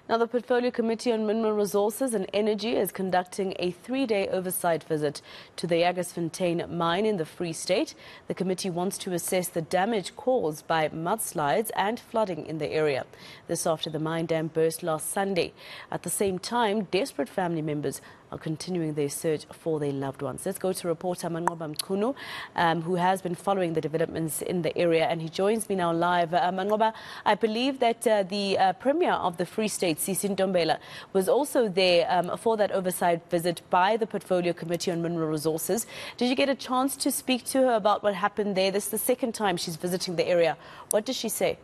Now, the Portfolio Committee on Mineral Resources and Energy is conducting a 3-day oversight visit to the Jagersfontein mine in the Free State. The committee wants to assess the damage caused by mudslides and flooding in the area. This after the mine dam burst last Sunday. At the same time, desperate family members are continuing their search for their loved ones. Let's go to reporter Manqoba Mchunu, who has been following the developments in the area, and he joins me now live. Manqoba, I believe that the Premier of the Free State, Sisi Ntombela, was also there for that oversight visit by the Portfolio Committee on Mineral Resources. Did you get a chance to speak to her about what happened there? This is the second time she's visiting the area. What does she say?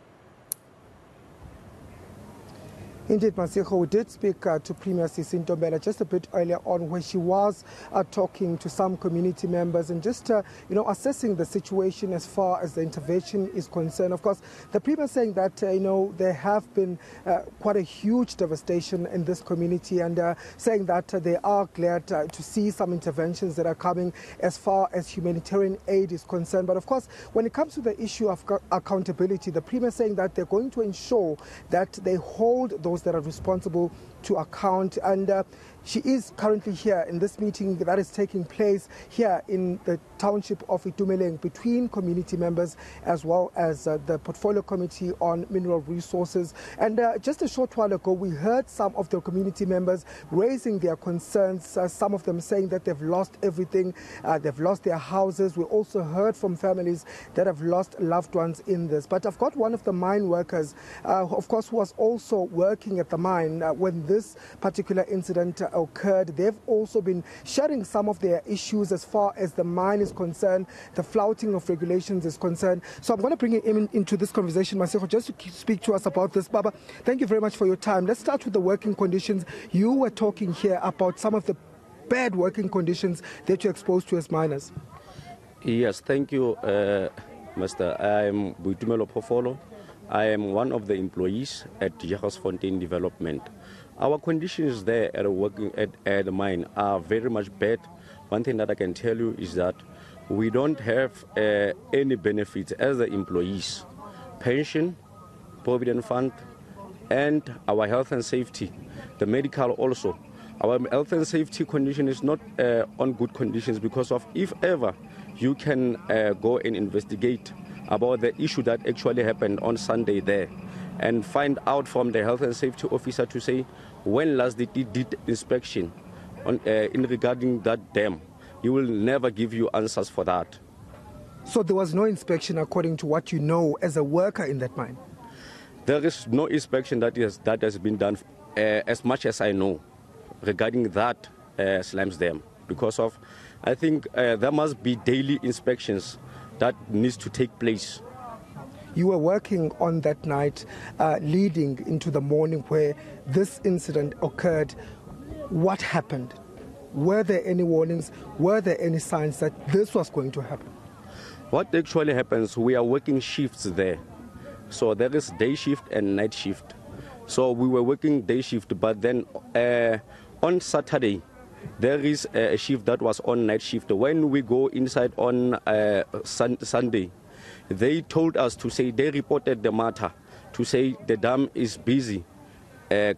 Indeed, Masiko, we did speak to Premier Sisi Ntombela just a bit earlier on, where she was talking to some community members and just, assessing the situation as far as the intervention is concerned. Of course, the Premier saying that, there have been quite a huge devastation in this community, and saying that they are glad to see some interventions that are coming as far as humanitarian aid is concerned. But of course, when it comes to the issue of accountability, the Premier saying that they're going to ensure that they hold those that are responsible to account. And she is currently here in this meeting that is taking place here in the township of Itumeleng between community members as well as the Portfolio Committee on Mineral Resources. And just a short while ago, we heard some of the community members raising their concerns, some of them saying that they've lost everything, they've lost their houses. We also heard from families that have lost loved ones in this. But I've got one of the mine workers, of course, who was also working at the mine when this particular incident occurred. They've also been sharing some of their issues as far as the mine is concerned, the flouting of regulations is concerned. So I'm going to bring him into this conversation, Masiko, just to speak to us about this. Baba, thank you very much for your time. Let's start with the working conditions. You were talking here about some of the bad working conditions that you're exposed to as miners. Yes, thank you, Mr. I am Boitumelo Pofolo. I am one of the employees at Jagersfontein Development. Our conditions there at working at the mine are very much bad. One thing that I can tell you is that we don't have any benefits as the employees. Pension, provident fund, and our health and safety, the medical also. Our health and safety condition is not on good conditions because of if ever you can go and investigate about the issue that actually happened on Sunday there and find out from the health and safety officer to say when last they did inspection on, in regarding that dam. He will never give you answers for that. So there was no inspection according to what you know as a worker in that mine? There is no inspection that has been done as much as I know regarding that slams dam, because of I think there must be daily inspections that needs to take place. You were working on that night leading into the morning where this incident occurred. What happened? Were there any warnings? Were there any signs that this was going to happen? What actually happens, we are working shifts there. So there is day shift and night shift. So we were working day shift, but then on Saturday, there is a shift that was on night shift. When we go inside on Sunday, they told us to say, they reported the matter, to say the dam is busy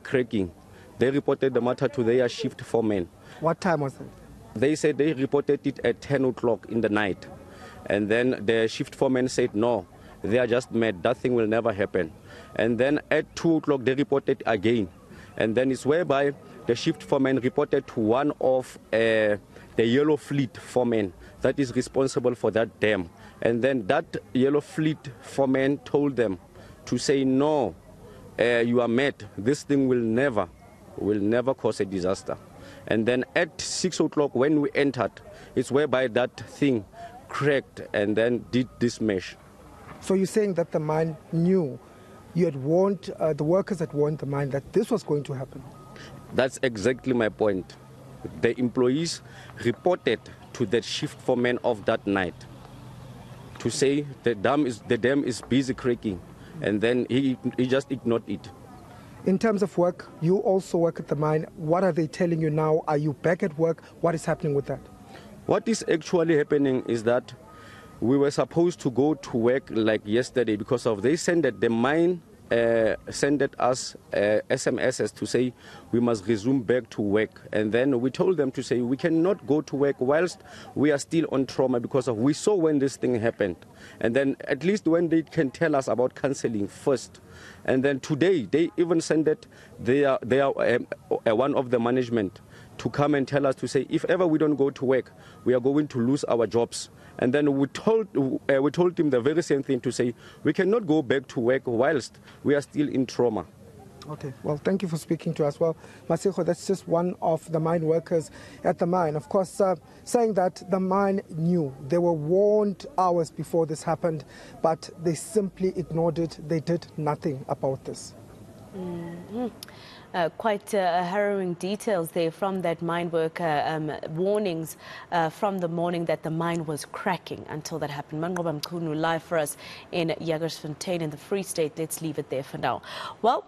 cracking. They reported the matter to their shift foreman. What time was it? They said they reported it at 10 o'clock in the night. And then the shift foreman said, no, they are just mad, that thing will never happen. And then at 2 o'clock, they reported again. And then it's whereby the shift foreman reported to one of the Yellow Fleet foremen that is responsible for that dam. And then that Yellow Fleet foreman told them to say, no, you are mad. This thing will never cause a disaster. And then at 6 o'clock when we entered, it's whereby that thing cracked and then did this mesh. So you're saying that the mine knew, you had warned, the workers had warned the mine that this was going to happen? That's exactly my point. The employees reported to the shift foreman of that night to say the dam is busy cracking, and then he just ignored it. In terms of work, you also work at the mine. What are they telling you now? Are you back at work? What is happening with that? What is actually happening is that we were supposed to go to work like yesterday because of they said that the mine sent us SMSs to say we must resume back to work. And then we told them to say we cannot go to work whilst we are still on trauma because we saw when this thing happened. And then at least when they can tell us about cancelling first. And then today they even sent it, they are one of the management to come and tell us to say if ever we don't go to work, we are going to lose our jobs. And then we told him the very same thing to say we cannot go back to work whilst we are still in trauma. Okay, well, thank you for speaking to us. Well, Masiho, that's just one of the mine workers at the mine. Of course, saying that the mine knew. They were warned hours before this happened, but they simply ignored it. They did nothing about this. Mm-hmm. Quite harrowing details there from that mine worker, warnings from the morning that the mine was cracking until that happened. Manqoba Mchunu live for us in Jagersfontein in the Free State. Let's leave it there for now. Well.